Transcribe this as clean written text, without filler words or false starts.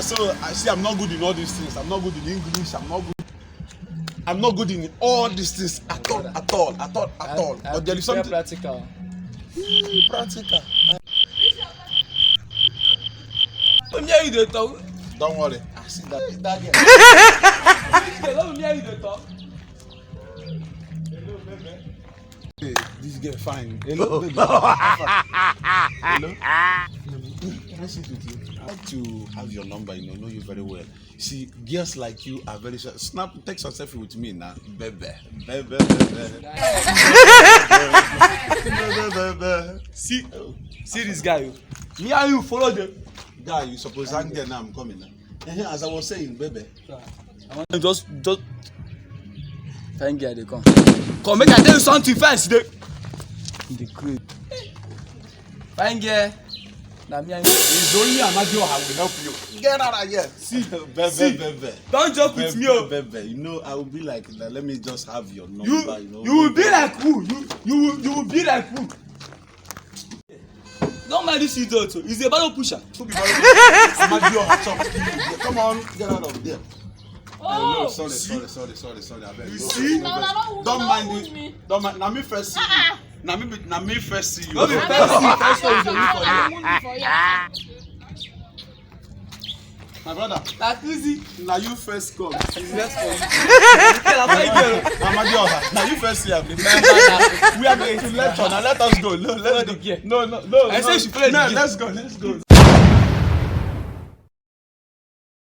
So I see I'm not good in all these things. I'm not good in English. I'm not good in all these things at all. But there is something practical. Practical. Don't hear you dey talk. Don't worry. I see that girl. Don't hear you dey talk. Hey, this girl fine. Hello, baby. Hello. Can I sit with you? I like to have your number. Know you very well. See, girls like you are very shy. Take some selfie with me now, baby. See this guy. Me and you follow them. Guy, you suppose hang there now. I'm coming now. As I was saying, baby. I want to just. Thank God they come. Come, make I tell you something first. The crate. Fine girl. Now me and you. It's only Amadi I will help you. Get out of here. See, baby. Don't joke with me, oh. Baby. You know, I will be like that. Let me just have your number. You will be like who? You will be like who? Don't mind this idiot. He's a battle pusher. Amadi, come on, get out of there. Oh, no, sorry. I beg. You see? Don't mind me. Don't mind. Now me first see you. Now me first see you. Don't be first see you. My brother. That's easy. Now you first come. It's less for you. Now you first see him. We are going to lecture. Now let us go. No. I say she play the game. Let's go.